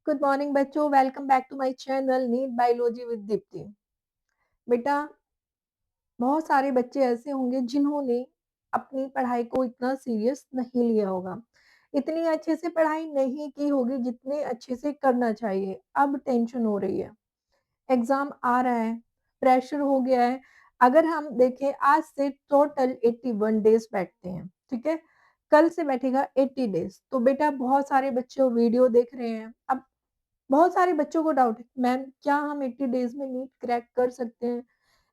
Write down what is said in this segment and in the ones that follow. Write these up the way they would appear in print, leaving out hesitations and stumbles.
Good morning बच्चों, welcome back to my channel NEET biology with Deepti. बेटा, बहुत सारे बच्चे ऐसे होंगे जिन्होंने अपनी पढ़ाई को इतना सीरियस नहीं लिया होगा, इतनी अच्छे से पढ़ाई नहीं की होगी जितने अच्छे से करना चाहिए। अब टेंशन हो रही है, एग्जाम आ रहा है, प्रेशर हो गया है। अगर हम देखें, आज से टोटल 81 डेज बैठते हैं, ठीक है। कल से बैठेगा 80 डेज। तो बेटा, बहुत सारे बच्चे वीडियो देख रहे हैं। अब बहुत सारे बच्चों को डाउट है, मैम क्या हम 80 डेज में नीट क्रैक कर सकते हैं?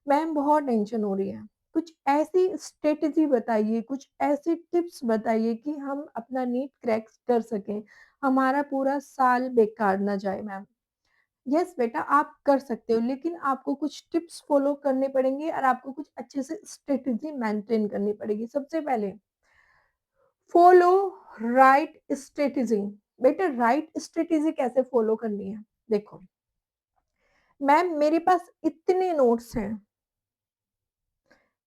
मैम बहुत टेंशन हो रही है। कुछ ऐसी स्ट्रेटेजी बताइए, कुछ ऐसी टिप्स बताइए कि हम अपना नीट क्रैक कर सकें, हमारा पूरा साल बेकार ना जाए। मैम, यस बेटा, आप कर सकते हो, लेकिन आपको कुछ टिप्स फॉलो करने पड़ेंगे और आपको कुछ अच्छे से स्ट्रेटेजी मेंटेन करनी पड़ेगी। सबसे पहले फॉलो राइट स्ट्रेटेजी। बेटा, राइट स्ट्रेटेजी कैसे फॉलो करनी है? देखो मैम, मेरे पास इतने नोट्स हैं,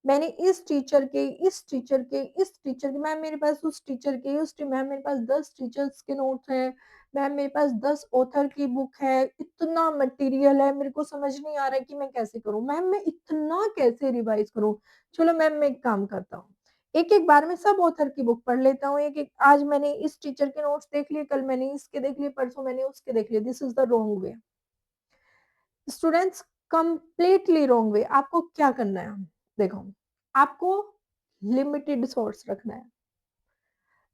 मैंने इस टीचर के, इस टीचर के, इस टीचर के, मैम मेरे पास उस टीचर के, मैम मेरे पास 10 टीचर्स के नोट्स हैं, मैम मेरे पास 10 ऑथर की बुक है, इतना मटेरियल है, मेरे को समझ नहीं आ रहा है कि मैं कैसे करूं। मैम मैं इतना कैसे रिवाइज करूं? चलो मैम, मैं एक काम करता हूँ, एक एक बार में सब ऑथर की बुक पढ़ लेता हूँ। एक एक, आज मैंने इस टीचर के नोट्स देख लिए, कल मैंने इसके देख लिए, परसों मैंने उसके देख लिए। This is the wrong way students, completely wrong way. आपको क्या करना है? देखो, आपको लिमिटेड सोर्स रखना है।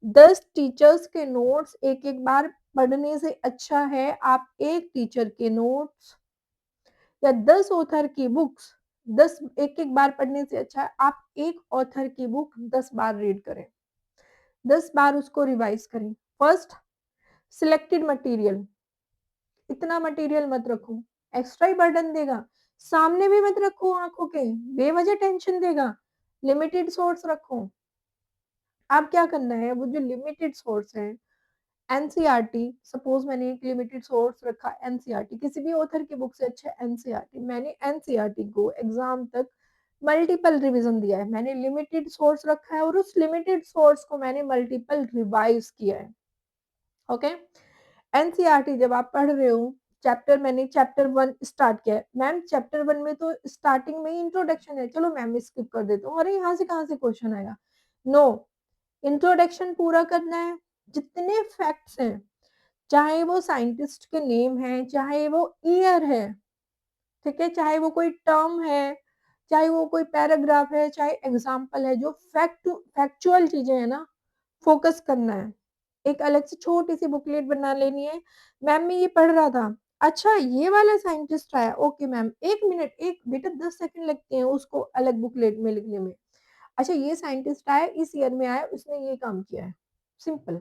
10 टीचर्स के नोट्स एक एक बार पढ़ने से अच्छा है आप एक टीचर के नोट्स या 10 ऑथर की बुक्स 10 एक एक बार पढ़ने से अच्छा है आप एक ऑथर की बुक 10 बार रीड करें, 10 बार उसको रिवाइज करें। First, selected material. इतना मटेरियल मत रखो, एक्स्ट्रा ही बर्डन देगा। सामने भी मत रखो आंखों के, बेवजह टेंशन देगा। लिमिटेड सोर्स रखो। आप क्या करना है, वो जो लिमिटेड सोर्स है, एनसीईआरटी, सपोज मैंने एक लिमिटेड सोर्स रखा एनसीईआरटी, किसी भी ऑथर की बुक से अच्छा एनसीईआरटी, मैंने एनसीईआरटी को एग्जाम तक मल्टीपल रिवीजन दिया है, मैंने लिमिटेड सोर्स रखा है और उस लिमिटेड सोर्स को मैंने मल्टीपल रिवाइज किया है। ओके, एनसीईआरटी जब आप पढ़ रहे हो, मैंने चैप्टर 1 स्टार्ट किया है। मैम चैप्टर 1 में तो स्टार्टिंग में ही इंट्रोडक्शन है, चलो मैम स्किप कर देता हूँ। अरे यहाँ से कहाँ से क्वेश्चन आएगा? नो, इंट्रोडक्शन पूरा करना है। जितने फैक्ट्स हैं, चाहे वो साइंटिस्ट के नेम है, चाहे वो ईयर है, ठीक है, चाहे वो कोई टर्म है, चाहे वो कोई पैराग्राफ है, चाहे एग्जाम्पल है, जो फैक्चुअल चीजें है ना, फोकस करना है। एक अलग से छोटी सी बुकलेट बना लेनी है। मैम मैं ये पढ़ रहा था, अच्छा ये वाला साइंटिस्ट आया, ओके मैम, 1 मिनट, एक बेटा 10 सेकंड लगते हैं उसको अलग बुकलेट में लिखने में। अच्छा ये साइंटिस्ट आया, इस ईयर में आया, उसने ये काम किया है, सिंपल।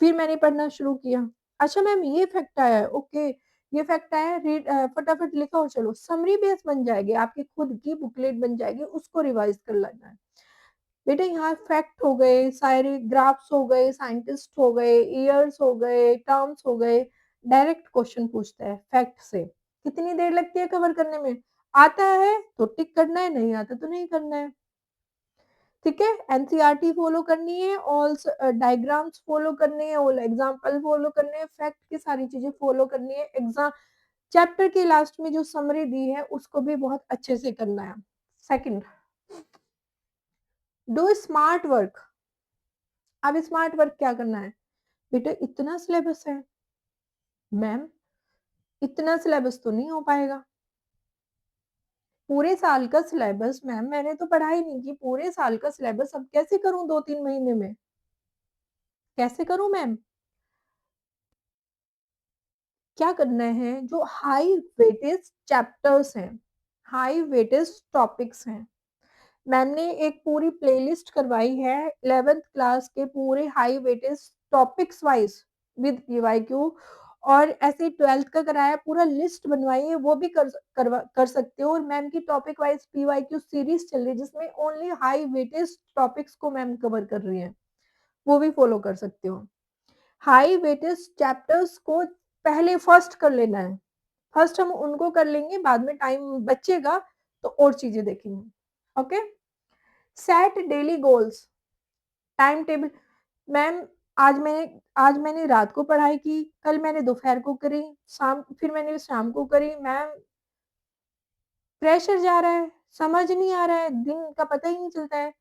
फिर मैंने पढ़ना शुरू किया, अच्छा मैम ये फैक्ट आया है, ओके ये फैक्ट आया है, रीड, फटाफट लिखा और चलो, समरी बेस बन जाएगी, आपकी खुद की बुकलेट बन जाएगी, उसको रिवाइज कर लेना है। बेटा यहाँ फैक्ट हो गए, सारे ग्राफ्स हो गए, साइंटिस्ट हो गए, ईयर्स हो गए, टर्म्स हो गए। डायरेक्ट क्वेश्चन पूछता है फैक्ट से, कितनी देर लगती है कवर करने में? आता है तो टिक करना है, नहीं आता तो नहीं करना है, ठीक है। एनसीईआरटी फॉलो करनी है, ऑल डायग्राम्स फॉलो करने हैं, ऑल एग्जांपल फॉलो करने हैं, फैक्ट की सारी चीजें फॉलो करनी है। एग्जाम चैप्टर के लास्ट में जो समरी दी है उसको भी बहुत अच्छे से करना है। Second, do smart work. अब स्मार्ट वर्क क्या करना है? बेटा इतना सिलेबस है, मैम इतना सिलेबस तो नहीं हो पाएगा। पूरे साल का सिलेबस, मैम मैंने तो पढ़ाई नहीं की, पूरे साल का सिलेबस अब कैसे करूं 2-3 महीने में? कैसे करूं मैम? क्या करना है, जो हाई वेटेज चैप्टर्स हैं, हाई वेटेज टॉपिक्स हैं, मैंने एक पूरी प्लेलिस्ट करवाई है 11th क्लास के पूरे high weightage topics wise with PYQ, और ऐसे 12th का कराया, पूरा लिस्ट बनवाई है, वो भी कर सकते हो। और मैम की टॉपिक वाइज पीवाईक्यू सीरीज चल रही है जिसमें ओनली हाई वेटेज टॉपिक्स को मैम कवर कर रही है, वो भी फॉलो कर सकते हो। हाई वेटेज चैप्टर्स को पहले फर्स्ट कर लेना है, फर्स्ट हम उनको कर लेंगे, बाद में टाइम बचेगा तो और चीजें देखेंगे। Okay, set daily goals, time table. Ma'am आज मैंने रात को पढ़ाई की, कल मैंने दोपहर को करी, फिर मैंने शाम को करी। मैम प्रेशर जा रहा है, समझ नहीं आ रहा है, दिन का पता ही नहीं चलता है।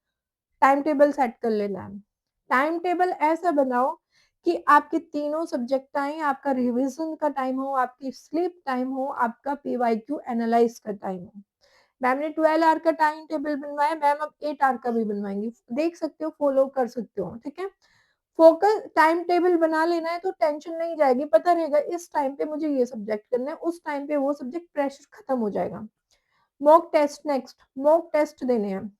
टाइम टेबल सेट कर लेना है। टाइम टेबल ऐसा बनाओ कि आपके तीनों सब्जेक्ट आएँ, आपका रिवीजन का टाइम हो, आपकी स्लीप टाइम हो, आपका पीवाईक्यू एनालाइज़ का टाइम हो। मैम ने 12 आवर का टाइम टेबल बनवाया, मैम अब 8 आवर का भी बनवाएँगी। देख सकते हो, फॉलो कर सकते हो, ठीक है? फोकस टाइम टेबल बना लेना है तो टेंशन नहीं जाएगी, पता रहेगा इस टाइम पे मुझे ये सब्जेक्ट करना है, उस टाइम पे वो सब्जेक्ट, प्रेशर खत्म हो जाएगा। Mock test next, mock test देने हैं।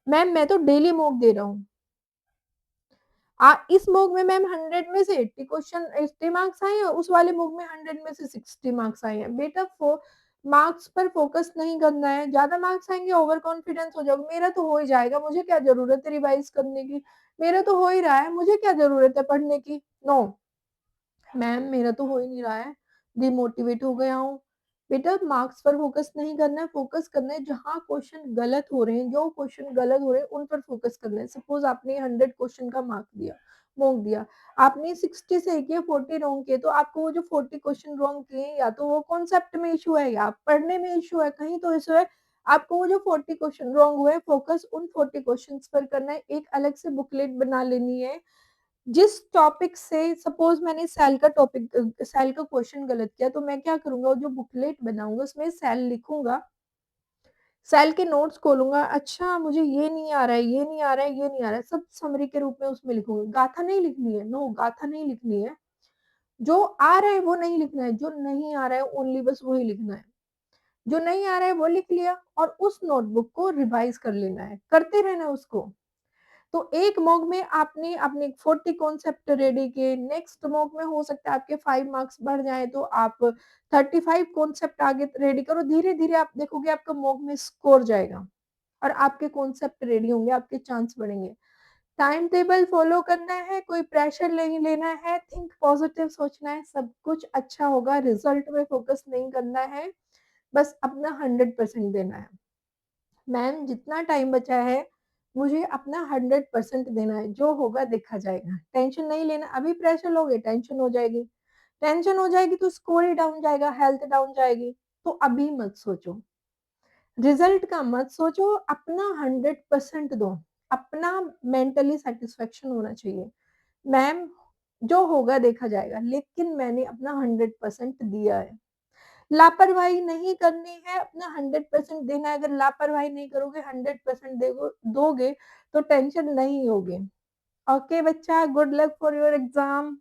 मैम मैं तो डेली मॉक दे रहा हूँ। इस मॉक में मैम 100 में से 80 क्वेश्चन 80 मार्क्स आए हैं, उस वाले मॉक में 100 में से 60 मार्क्स आए हैं। बेटा मार्क्स पर फोकस नहीं करना है, ज़्यादा मार्क्स आएँगे ओवर कॉन्फिडेंस हो जाओगे, मेरा तो हो ही जाएगा, मुझे क्या ज़रूरत है रिवाइज़ करने की, मेरा तो हो ही रहा है, मुझे क्या ज़रूरत है पढ़ने की? नो। मैम मेरा तो हो ही नहीं रहा है, डिमोटिवेट हो गया हूँ। बेटा मार्क्स पर फोकस नहीं करना है, फोकस करना है जहाँ क्वेश्चन गलत हो रहे हैं, जो क्वेश्चन गलत हो रहे हैं उन पर फोकस करना है। सपोज़ आपने 100 क्वेश्चन का मॉक दिया, आपने 60 सही किए, 40 रॉन्ग किए, तो आपको वो जो 40 क्वेश्चन रॉन्ग किए या तो वो कॉन्सेप्ट में इश्यू है या पढ़ने में इश्यू है, कहीं तो इश्यू है। आपको वो जो 40 क्वेश्चन रॉन्ग हुए, फोकस उन 40 क्वेश्चन्स पर करना है, एक अलग से बुकलेट बना लेनी है। जिस टॉपिक से सपोज़ मैंने सेल का क्वेश्चन गलत किया, तो मैं क्या करूँगा, वो जो बुकलेट बनाऊँगा उसमें सेल लिखूँगा, सेल के नोट्स खोलूँगा, अच्छा मुझे ये नहीं आ रहा है, ये नहीं आ रहा है, ये नहीं आ रहा है, सब समरी के रूप में उसमें लिखूँगी। गाथा नहीं लिखनी है, नो गाथा नहीं लिखनी है। जो आ रहा है वो नहीं लिखना है, जो नहीं आ रहा है ओनली बस वही लिखना है। जो नहीं आ रहा है वो लिख लिया और उस नोटबुक को रिवाइज़ कर लेना है, करते रहना है उसको। तो एक मॉक में आपने अपने 40 कॉन्सेप्ट रेडी किए, नेक्स्ट मॉक में हो सकता है आपके 5 मार्क्स बढ़ जाएँ तो आप 35 कॉन्सेप्ट आगे रेडी करो, धीरे-धीरे आप देखोगे आपका मॉक में स्कोर जाएगा और आपके कॉन्सेप्ट रेडी होंगे, आपके चांस बढ़ेंगे। टाइम टेबल फॉलो करना है, कोई प्रेशर नहीं लेना है, थिंक पॉजिटिव सोचना है, सब कुछ अच्छा होगा, रिजल्ट में फोकस नहीं करना है, बस अपना 100% देना है। मैम जितना टाइम बचा है, मुझे अपना 100% देना है, जो होगा देखा जाएगा। टेंशन नहीं लेना, अभी प्रेशर लोगे टेंशन हो जाएगी। टेंशन हो जाएगी तो स्कोर ही डाउन जाएगा, हेल्थ डाउन जाएगी, तो अभी मत सोचो। रिजल्ट का मत सोचो, अपना 100% दो, अपना मेंटली सैटिस्फैक्शन होना चाहिए। मैम जो होगा देखा जाएगा, लेकिन मैंने अपना 100% दिया है। लापरवाही नहीं करनी है, अपना 100% देना है, अगर लापरवाही नहीं करोगे 100% दोगे तो टेंशन नहीं होगी। ओके बच्चा, good luck for your exam.